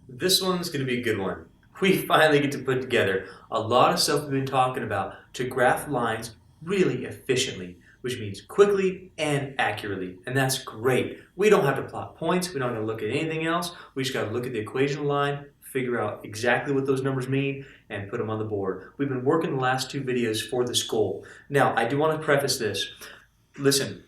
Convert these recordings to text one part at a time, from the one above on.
This one's going to be a good one. We finally get to put together a lot of stuff we've been talking about to graph lines really efficiently, which means quickly and accurately. And that's great. We don't have to plot points. We don't have to look at anything else. We just got to look at the equation line, figure out exactly what those numbers mean, and put them on the board. We've been working the last two videos for this goal. Now, I do want to preface this. Listen,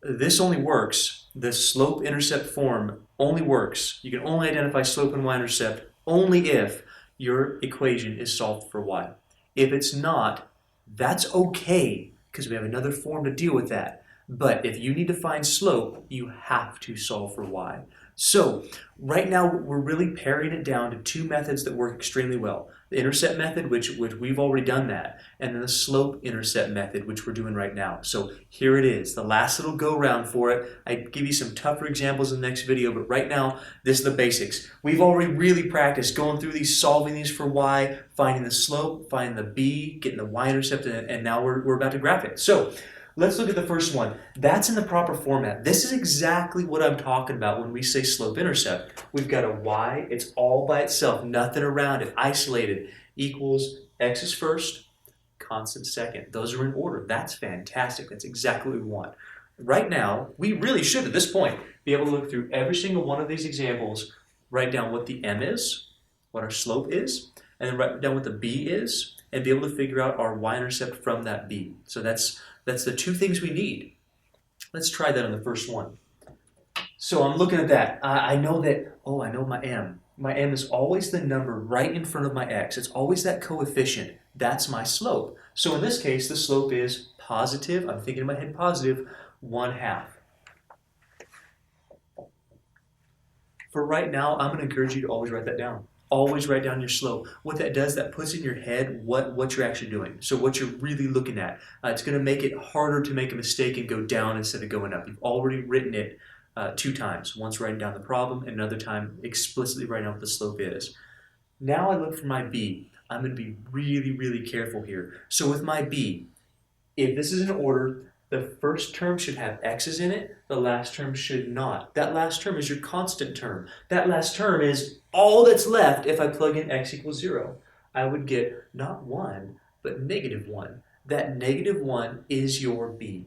this only works, the slope-intercept form only works. You can only identify slope and y-intercept only if your equation is solved for y. If it's not, that's okay because we have another form to deal with that. But if you need to find slope, you have to solve for y. So right now we're really paring it down to two methods that work extremely well. The intercept method, which we've already done that, and then the slope-intercept method, which we're doing right now. So here it is, the last little go-round for it. I give you some tougher examples in the next video, but right now, this is the basics. We've already really practiced going through these, solving these for y, finding the slope, finding the b, getting the y-intercept, and now we're about to graph it. So let's look at the first one. That's in the proper format. This is exactly what I'm talking about when we say slope-intercept. We've got a y, it's all by itself, nothing around it, isolated, equals x is first, constant second. Those are in order. That's fantastic. That's exactly what we want. Right now, we really should, at this point, be able to look through every single one of these examples, write down what the m is, what our slope is, and then write down what the b is, and be able to figure out our y-intercept from that b. So that's the two things we need. Let's try that on the first one. So I'm looking at that. I know that, I know my m. My m is always the number right in front of my x. It's always that coefficient. That's my slope. So in this case, the slope is positive, I'm thinking in my head positive, 1/2. For right now, I'm going to encourage you to always write that down. Always write down your slope. What that does, that puts in your head what you're actually doing. So what you're really looking at. It's going to make it harder to make a mistake and go down instead of going up. You've already written it 2 times. Once writing down the problem, and another time explicitly writing out what the slope is. Now I look for my b. I'm going to be really, really careful here. So with my b, if this is in order, the first term should have x's in it, the last term should not. That last term is your constant term. That last term is all that's left if I plug in x equals 0. I would get not 1, but -1. That -1 is your b.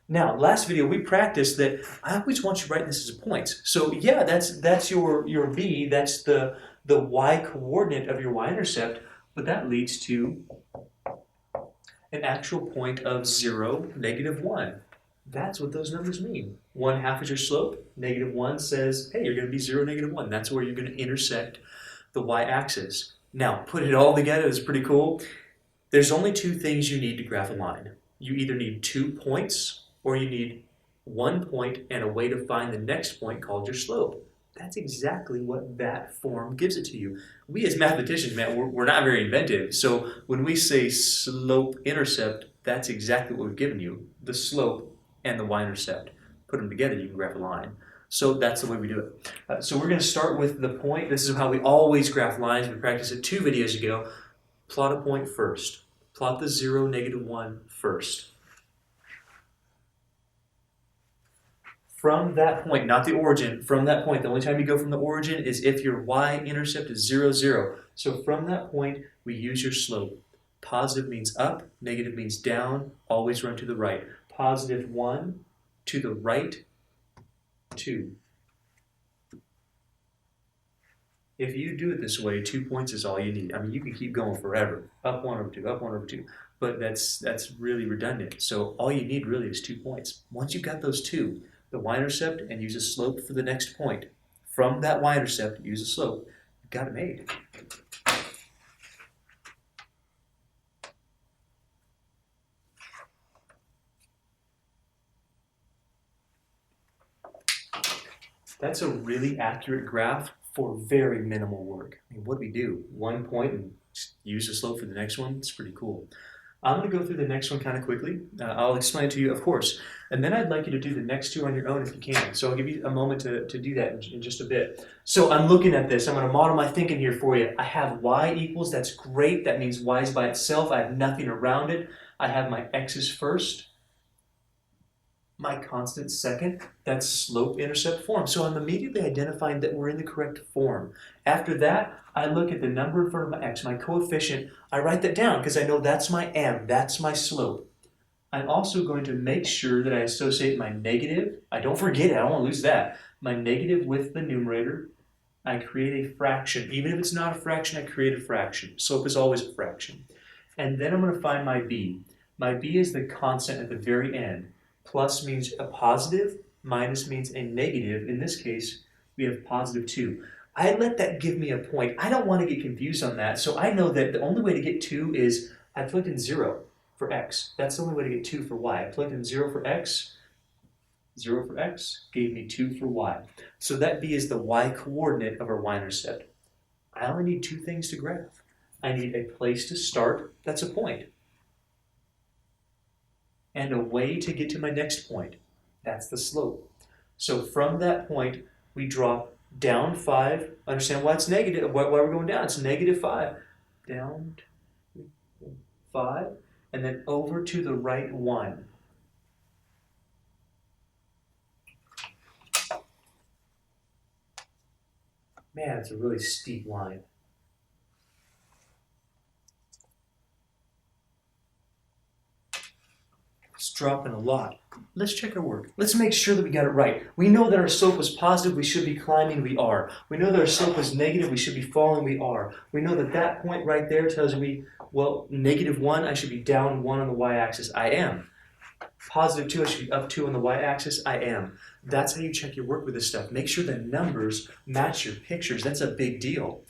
Now, last video we practiced that I always want you to write this as points. So yeah, that's your b, that's the y coordinate of your y-intercept, but that leads to an actual point of 0, -1. That's what those numbers mean. 1/2 is your slope. -1 says, hey, you're going to be 0, -1. That's where you're going to intersect the y-axis. Now, put it all together, it's pretty cool. There's only 2 things you need to graph a line. You either need 2 points, or you need 1 point and a way to find the next point called your slope. That's exactly what that form gives it to you. We as mathematicians, man, we're not very inventive. So when we say slope-intercept, that's exactly what we've given you, the slope and the y-intercept. Put them together, you can graph a line. So that's the way we do it. So we're going to start with the point. This is how we always graph lines. We practiced it 2 videos ago. Plot a point first. Plot the 0, -1 first. From that point, not the origin, from that point, the only time you go from the origin is if your y-intercept is 0, 0. So from that point, we use your slope. Positive means up, negative means down, always run to the right. +1, to the right, 2. If you do it this way, 2 points is all you need. I mean, you can keep going forever. Up 1 over 2, up 1 over 2. But that's really redundant. So all you need really is 2 points. Once you've got those 2, the y-intercept, and use a slope for the next point. From that y-intercept, use a slope. You've got it made. That's a really accurate graph for very minimal work. I mean, what do we do? 1 point and use a slope for the next one? It's pretty cool. I'm going to go through the next one kind of quickly. I'll explain it to you, of course. And then I'd like you to do the next 2 on your own if you can. So I'll give you a moment to do that in just a bit. So I'm looking at this. I'm going to model my thinking here for you. I have y equals. That's great. That means y is by itself. I have nothing around it. I have my x's first. my constant second, that's slope-intercept form. So I'm immediately identifying that we're in the correct form. After that, I look at the number in front of my x, my coefficient. I write that down because I know that's my m, that's my slope. I'm also going to make sure that I associate my negative. I don't forget it, I don't want to lose that. My negative with the numerator. I create a fraction. Even if it's not a fraction, I create a fraction. Slope is always a fraction. And then I'm going to find my b. My b is the constant at the very end. Plus means a positive, minus means a negative. In this case, we have positive 2. I let that give me a point. I don't want to get confused on that, so I know that the only way to get 2 is I plugged in 0 for x. That's the only way to get 2 for y. I plugged in 0 for x, 0 for x, gave me 2 for y. So that b is the y coordinate of our y-intercept. I only need 2 things to graph. I need a place to start, that's a point, and a way to get to my next point, that's the slope. So from that point, we drop down 5. Understand why it's negative, why we're going down. It's negative 5. Down 5, and then over to the right 1. Man, it's a really steep line. It's dropping a lot. Let's check our work. Let's make sure that we got it right. We know that our slope was positive, we should be climbing, we are. We know that our slope was negative, we should be falling, we are. We know that that point right there tells me, well, -1, I should be down 1 on the y-axis, I am. Positive 2, I should be up 2 on the y-axis, I am. That's how you check your work with this stuff. Make sure the numbers match your pictures. That's a big deal.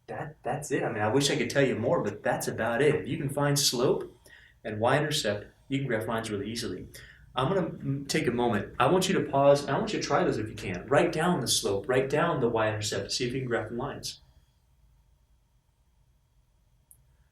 That's it. I mean, I wish I could tell you more, but that's about it. If you can find slope and y-intercept, you can graph lines really easily. I'm going to take a moment. I want you to pause, and I want you to try those if you can. Write down the slope, write down the y-intercept, see if you can graph the lines.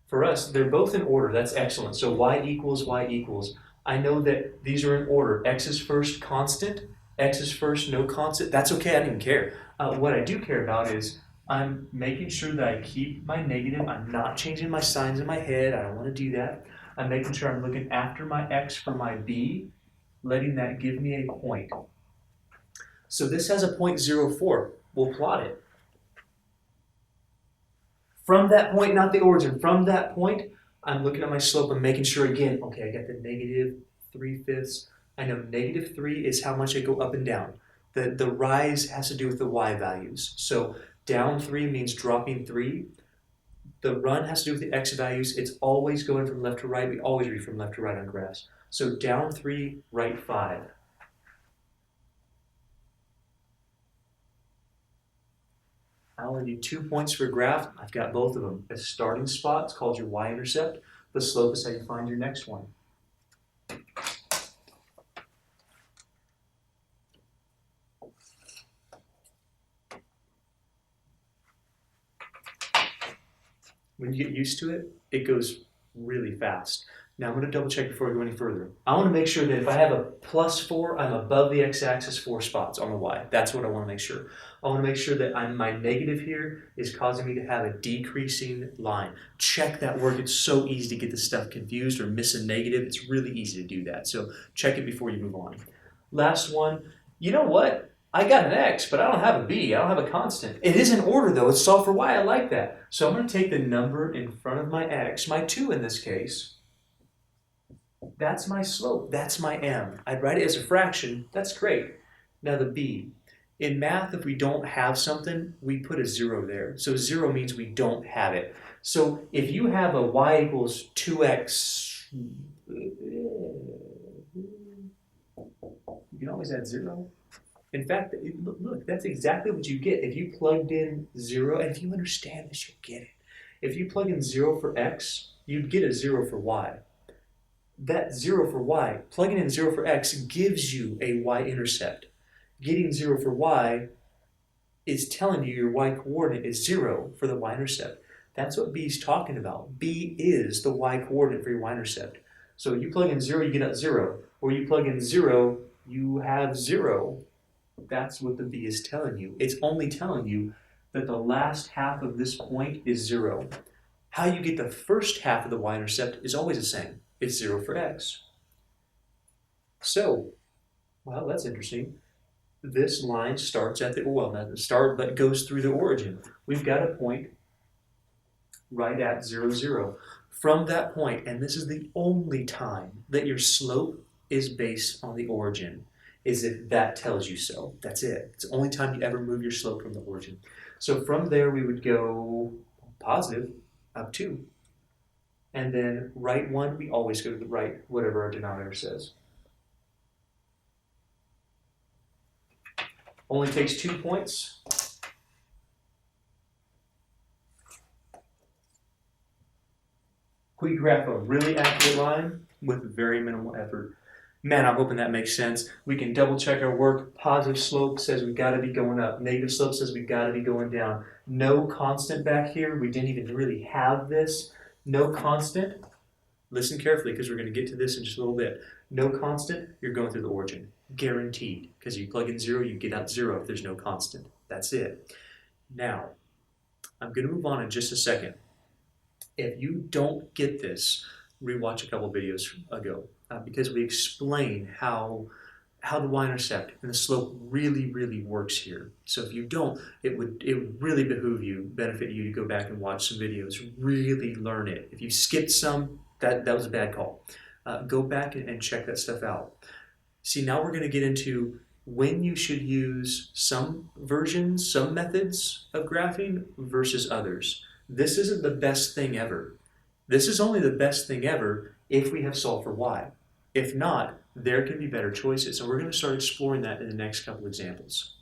For us, they're both in order. That's excellent. So y equals, y equals. I know that these are in order. X is first, constant. X is first, no constant. That's okay, I don't even care. What I do care about is I'm making sure that I keep my negative. I'm not changing my signs in my head. I don't want to do that. I'm making sure I'm looking after my x for my b, letting that give me a point. So this has a point 0.04. We'll plot it. From that point, not the origin, from that point, I'm looking at my slope and making sure again, okay, I got the -3/5. I know -3 is how much I go up and down. The rise has to do with the y values. So down 3 means dropping 3. The run has to do with the x values. It's always going from left to right. We always read from left to right on graphs. So down 3, right 5. I only need 2 points for a graph. I've got both of them. A starting spot, it's called your y-intercept. The slope is how you find your next one. When you get used to it, it goes really fast. Now I'm going to double check before I go any further. I want to make sure that if I have a +4, I'm above the x-axis 4 spots on the y. That's what I want to make sure. I want to make sure that my negative here is causing me to have a decreasing line. Check that work. It's so easy to get this stuff confused or miss a negative. It's really easy to do that. So check it before you move on. Last one. You know what? I got an x, but I don't have a b. I don't have a constant. It is in order, though. It's solved for y. I like that. So I'm going to take the number in front of my x, my 2 in this case. That's my slope. That's my m. I'd write it as a fraction. That's great. Now the b. In math, if we don't have something, we put a 0 there. So 0 means we don't have it. So if you have a y equals 2x, you can always add 0. In fact, look, that's exactly what you get. If you plugged in 0, and if you understand this, you'll get it. If you plug in 0 for x, you'd get a 0 for y. That 0 for y, plugging in 0 for x gives you a y-intercept. Getting 0 for y is telling you your y-coordinate is 0 for the y-intercept. That's what b is talking about. b is the y-coordinate for your y-intercept. So you plug in 0, you get out 0. Or you plug in 0, you have 0. That's what the b is telling you. It's only telling you that the last half of this point is 0. How you get the first half of the y-intercept is always the same. It's 0 for x. So Well, that's interesting. This line starts at the, well, not the start, but goes through the origin. We've got a point right at 0, 0. From that point, and this is the only time that your slope is based on the origin, is if that tells you so. That's it. It's the only time you ever move your slope from the origin. So from there, we would go positive up 2. And then right 1, we always go to the right, whatever our denominator says. Only takes 2 points. We graph a really accurate line with very minimal effort. Man, I'm hoping that makes sense. We can double check our work. Positive slope says we've got to be going up. Negative slope says we've got to be going down. No constant back here. We didn't even really have this. No constant. Listen carefully because we're going to get to this in just a little bit. No constant, you're going through the origin. Guaranteed. Because you plug in 0, you get out 0 if there's no constant. That's it. Now, I'm going to move on in just a second. If you don't get this, rewatch a couple videos ago because we explain how the y-intercept and the slope really works here. So if you don't, it would really benefit you to go back and watch some videos, really learn it. If you skipped some, that was a bad call. Go back and check that stuff out. See, now we're going to get into when you should use some versions, some methods of graphing versus others. This isn't the best thing ever. This is only the best thing ever if we have solved for y. If not, there can be better choices. And we're going to start exploring that in the next couple examples.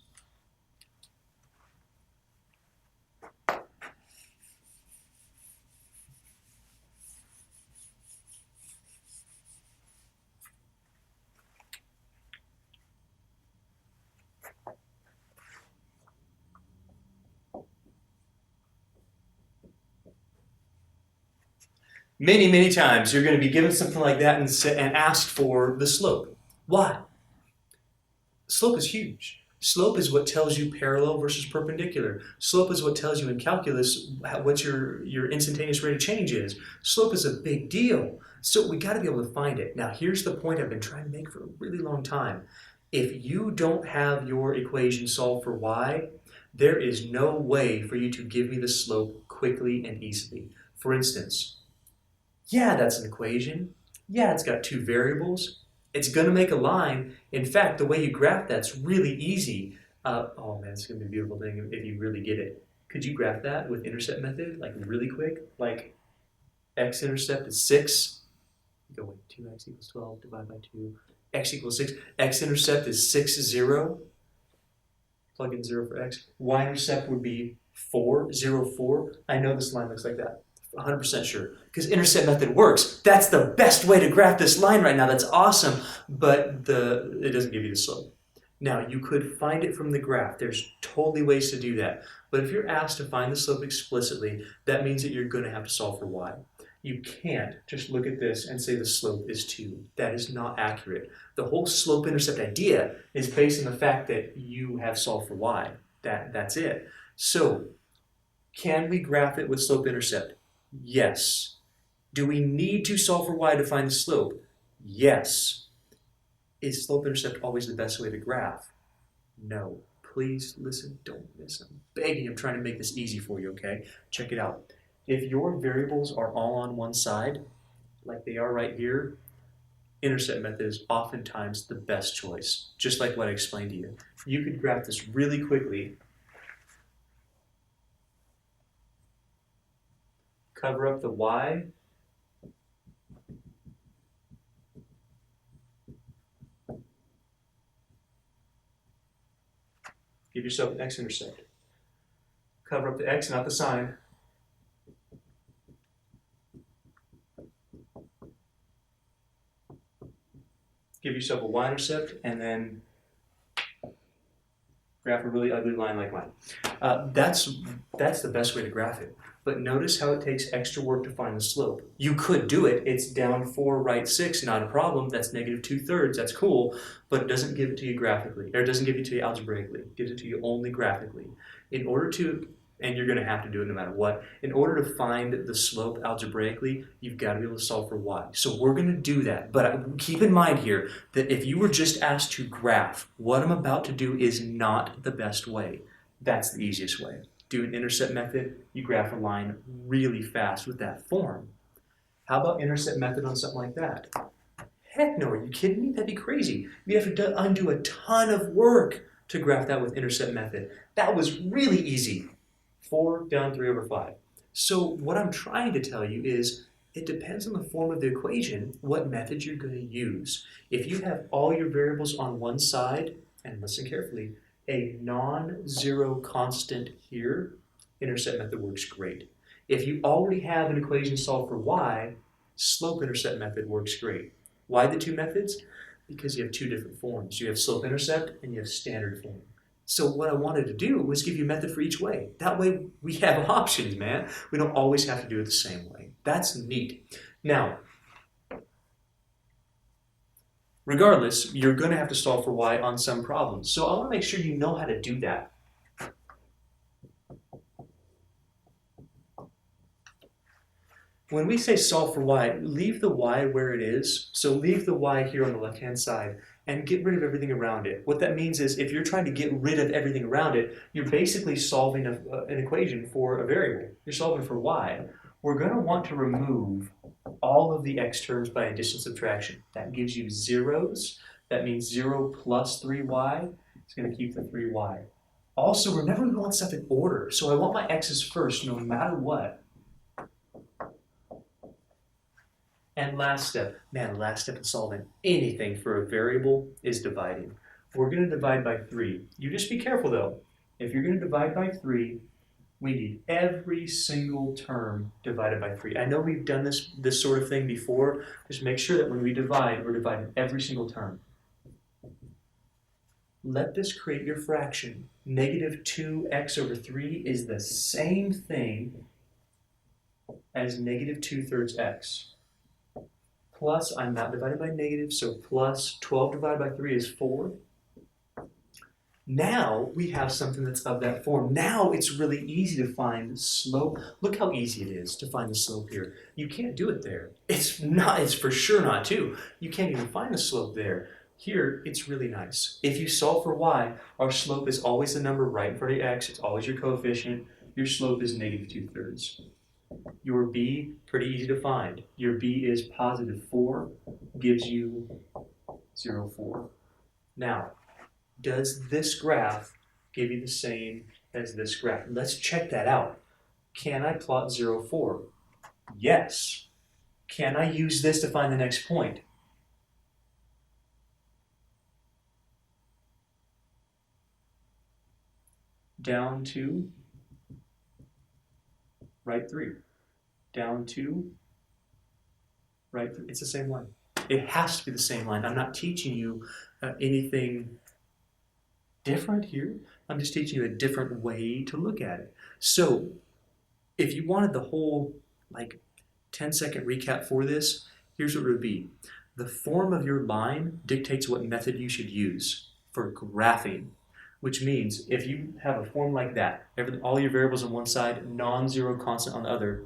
Many times you're going to be given something like that and asked for the slope. Why? Slope is huge. Slope is what tells you parallel versus perpendicular. Slope is what tells you in calculus what your instantaneous rate of change is. Slope is a big deal. So we got to be able to find it. Now here's the point I've been trying to make for a really long time. If you don't have your equation solved for y, there is no way for you to give me the slope quickly and easily. For instance, yeah, that's an equation. Yeah, it's got 2 variables. It's going to make a line. In fact, the way you graph that's really easy. Oh man, it's going to be a beautiful thing if you really get it. Could you graph that with intercept method, like really quick? Like x-intercept is 6. Go with 2x equals 12, divide by 2. X equals 6. X-intercept is 6, 0. Plug in 0 for x. Y-intercept would be 4, 0, 4. I know this line looks like that. 100% sure, because intercept method works. That's the best way to graph this line right now. That's awesome, but it doesn't give you the slope. Now, you could find it from the graph. There's totally ways to do that. But if you're asked to find the slope explicitly, that means that you're going to have to solve for y. You can't just look at this and say the slope is 2. That is not accurate. The whole slope-intercept idea is based on the fact that you have solved for y. That's it. So, can we graph it with slope-intercept? Yes. Do we need to solve for y to find the slope? Yes. Is slope-intercept always the best way to graph? No. Please listen, don't miss. I'm begging, I'm trying to make this easy for you, okay? Check it out. If your variables are all on one side, like they are right here, intercept method is oftentimes the best choice, just like what I explained to you. You could graph this really quickly. Cover up the y. Give yourself an x-intercept. Cover up the x, not the sign. Give yourself a y-intercept, and then graph a really ugly line like mine. That's the best way to graph it. But notice how it takes extra work to find the slope. You could do it. It's down 4, right 6, not a problem. That's negative 2/3. That's cool. But it doesn't give it to you graphically, or it doesn't give it to you algebraically. It gives it to you only graphically. In order to And you're going to have to do it no matter what. In order to find the slope algebraically, you've got to be able to solve for y. So we're going to do that. But keep in mind here that if you were just asked to graph, what I'm about to do is not the best way. That's the easiest way. Do an intercept method, you graph a line really fast with that form. How about intercept method on something like that? Heck no, are you kidding me? That'd be crazy. You have to undo a ton of work to graph that with intercept method. That was really easy. 4 down 3 over 5. So what I'm trying to tell you is it depends on the form of the equation what method you're going to use. If you have all your variables on one side, and listen carefully, a non-zero constant here, intercept method works great. If you already have an equation solved for y, slope-intercept method works great. Why the two methods? Because you have two different forms. You have slope-intercept and you have standard form. So what I wanted to do was give you a method for each way. That way we have options, man. We don't always have to do it the same way. That's neat. Now, regardless, you're going to have to solve for y on some problems. So I want to make sure you know how to do that. When we say solve for y, leave the y where it is. So leave the y here on the left-hand side and get rid of everything around it. What that means is if you're trying to get rid of everything around it, you're basically solving an equation for a variable. You're solving for y. We're going to want to remove all of the x terms by addition subtraction. That gives you zeros. That means 0 plus 3y. It's going to keep the 3y. Also, remember we want stuff in order. So I want my x's first no matter what. And last step, man, last step in solving anything for a variable is dividing. We're going to divide by 3. You just be careful though. If you're going to divide by 3, we need every single term divided by 3. I know we've done this sort of thing before. Just make sure that when we divide, we're dividing every single term. Let this create your fraction. Negative 2x over 3 is the same thing as negative 2/3 x. Plus, I'm not divided by negative, so plus 12 divided by 3 is 4. Now we have something that's of that form. Now it's really easy to find the slope. Look how easy it is to find the slope here. You can't do it there. It's for sure not 2. You can't even find the slope there. Here, it's really nice. If you solve for y, our slope is always the number right in front of x. It's always your coefficient. Your slope is negative 2/3. Your b, pretty easy to find. Your b is positive 4, gives you 0, 4. Now, does this graph give you the same as this graph? Let's check that out. Can I plot 0, 4? Yes. Can I use this to find the next point? Down 2, right 3. Down 2, right 3. It's the same line. It has to be the same line. I'm not teaching you anything different here. I'm just teaching you a different way to look at it. So if you wanted the whole 10-second recap for this, here's what it would be. The form of your line dictates what method you should use for graphing, which means if you have a form like that, all your variables on one side, non-zero constant on the other,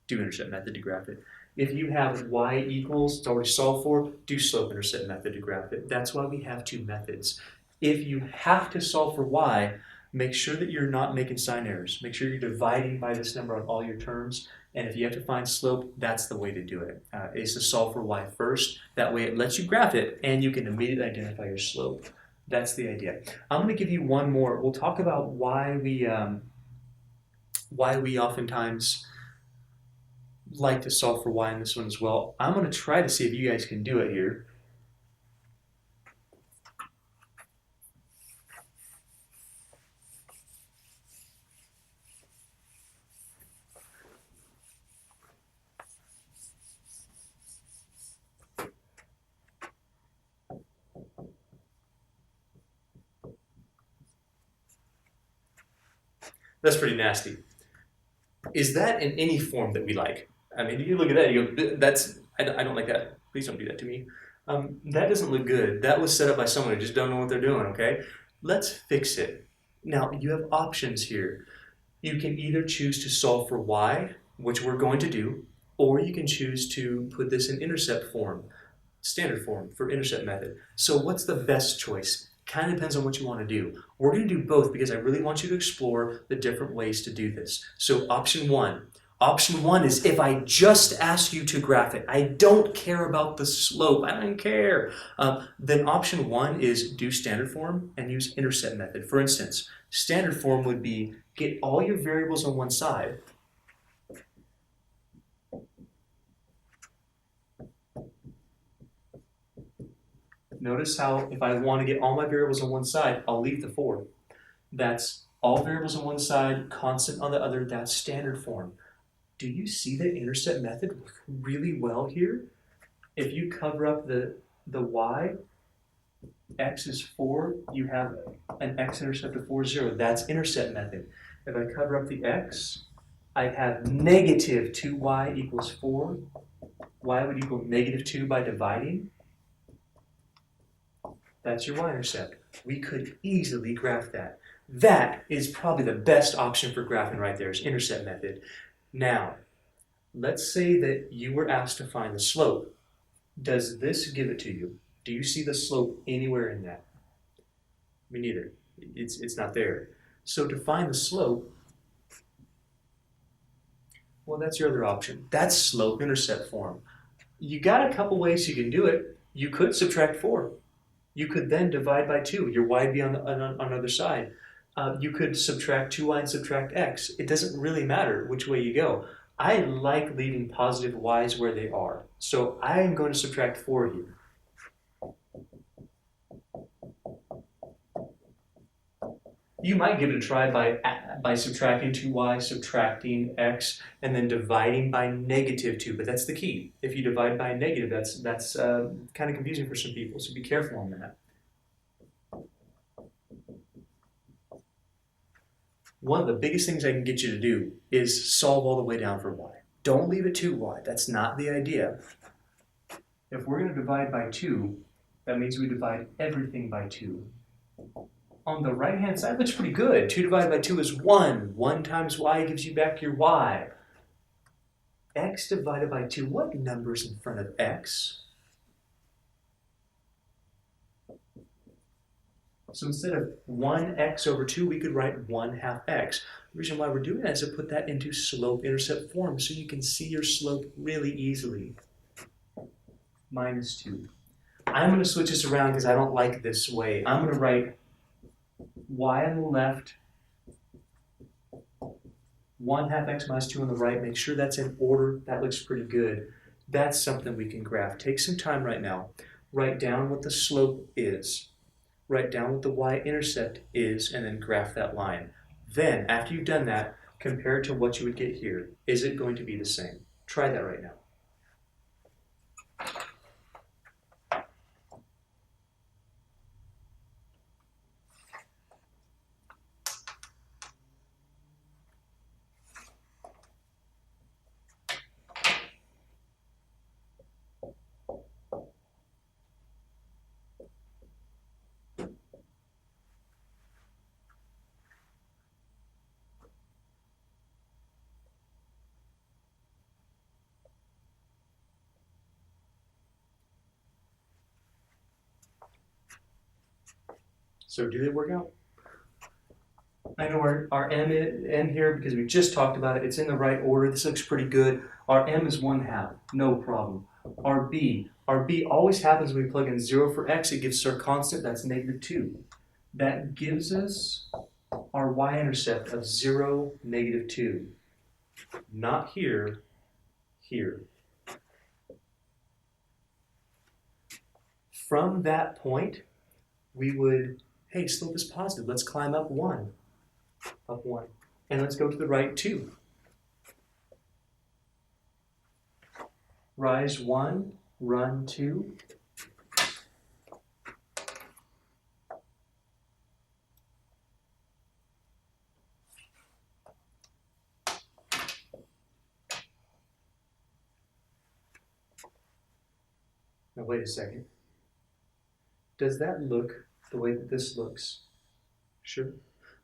do intercept method to graph it. If you have y equals, it's already solved for, do slope-intercept method to graph it. That's why we have two methods. If you have to solve for y, make sure that you're not making sign errors. Make sure you're dividing by this number on all your terms. And if you have to find slope, that's the way to do it, is to solve for y first. That way it lets you graph it and you can immediately identify your slope. That's the idea. I'm going to give you one more. We'll talk about why we oftentimes like to solve for y in this one as well. I'm going to try to see if you guys can do it here. That's pretty nasty. Is that in any form that we like? I mean, you look at that and you go, I don't like that. Please don't do that to me. That doesn't look good. That was set up by someone who just don't know what they're doing, okay? Let's fix it. Now, you have options here. You can either choose to solve for y, which we're going to do, or you can choose to put this in intercept form, standard form for intercept method. So what's the best choice? Kind of depends on what you want to do. We're going to do both because I really want you to explore the different ways to do this. So option one. Option one is if I just ask you to graph it, I don't care about the slope, I don't care. Then option one is do standard form and use intercept method. For instance, standard form would be get all your variables on one side. Notice how if I want to get all my variables on one side, I'll leave the 4. That's all variables on one side, constant on the other, that's standard form. Do you see the intercept method work really well here? If you cover up the y, x is 4, you have an x-intercept of 4, 0. That's intercept method. If I cover up the x, I have negative 2y equals 4. Y would equal negative 2 by dividing. That's your y-intercept. We could easily graph that. That is probably the best option for graphing right there is intercept method. Now, let's say that you were asked to find the slope. Does this give it to you? Do you see the slope anywhere in that? Me neither. It's not there. So to find the slope, well, that's your other option. That's slope-intercept form. You got a couple ways you can do it. You could subtract 4. You could then divide by 2. Your y would be on the other side. You could subtract 2y and subtract x. It doesn't really matter which way you go. I like leaving positive y's where they are. So I am going to subtract 4 here. You might give it a try by subtracting 2y, subtracting x, and then dividing by negative 2, but that's the key. If you divide by a negative, that's kind of confusing for some people, so be careful on that. One of the biggest things I can get you to do is solve all the way down for y. Don't leave it to y. That's not the idea. If we're going to divide by 2, that means we divide everything by 2. On the right-hand side, looks pretty good. 2 divided by 2 is 1. 1 times y gives you back your y. X divided by 2, what number's in front of x? So instead of 1x over 2, we could write 1/2 x. The reason why we're doing that is to put that into slope-intercept form so you can see your slope really easily. Minus 2. I'm going to switch this around because I don't like this way. I'm going to write y on the left, 1/2 x minus 2 on the right. Make sure that's in order. That looks pretty good. That's something we can graph. Take some time right now. Write down what the slope is. Write down what the y-intercept is, and then graph that line. Then, after you've done that, compare it to what you would get here. Is it going to be the same? Try that right now. So do they work out? I know our m here, because we just talked about it, it's in the right order. This looks pretty good. Our m is 1/2, no problem. Our b always happens when we plug in 0 for x. It gives us our constant, that's negative 2. That gives us our y-intercept of 0, negative 2. Not here, here. From that point, we would, hey, slope is positive. Let's climb up 1. Up 1. And let's go to the right 2. Rise 1, run 2. Now wait a second. Does that look the way that this looks? Sure.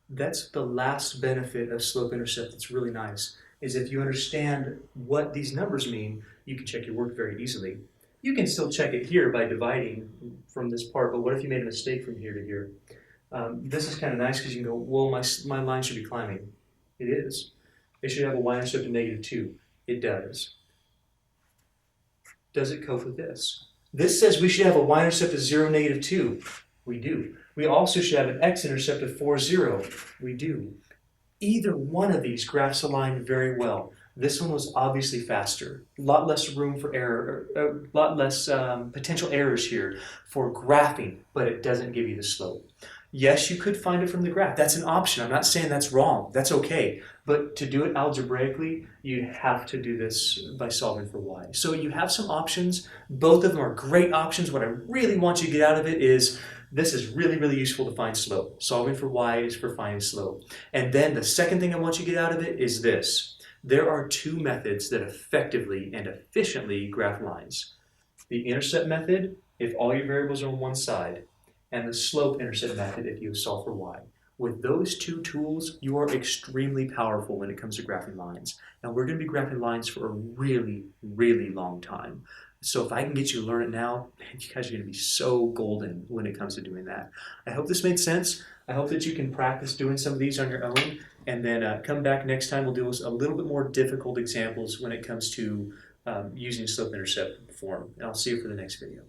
That's the last benefit of slope-intercept that's really nice, is if you understand what these numbers mean, you can check your work very easily. You can still check it here by dividing from this part, but what if you made a mistake from here to here? This is kind of nice because you can go, well, my line should be climbing. It is. It should have a y-intercept of -2. It does. Does it cope with this? This says we should have a y-intercept of 0, -2. We do. We also should have an x-intercept of 4, 0. We do. Either one of these graphs align very well. This one was obviously faster. A lot less room for error, a lot less potential errors here for graphing, but it doesn't give you the slope. Yes, you could find it from the graph. That's an option. I'm not saying that's wrong. That's okay. But to do it algebraically, you have to do this by solving for y. So you have some options. Both of them are great options. What I really want you to get out of it is this is really, really useful to find slope. Solving for y is for finding slope. And then the second thing I want you to get out of it is this. There are two methods that effectively and efficiently graph lines. The intercept method, if all your variables are on one side, and the slope-intercept method if you solve for y. With those two tools, you are extremely powerful when it comes to graphing lines. And we're going to be graphing lines for a really, really long time. So if I can get you to learn it now, man, you guys are going to be so golden when it comes to doing that. I hope this made sense. I hope that you can practice doing some of these on your own. And then come back next time. We'll do a little bit more difficult examples when it comes to using slope-intercept form. And I'll see you for the next video.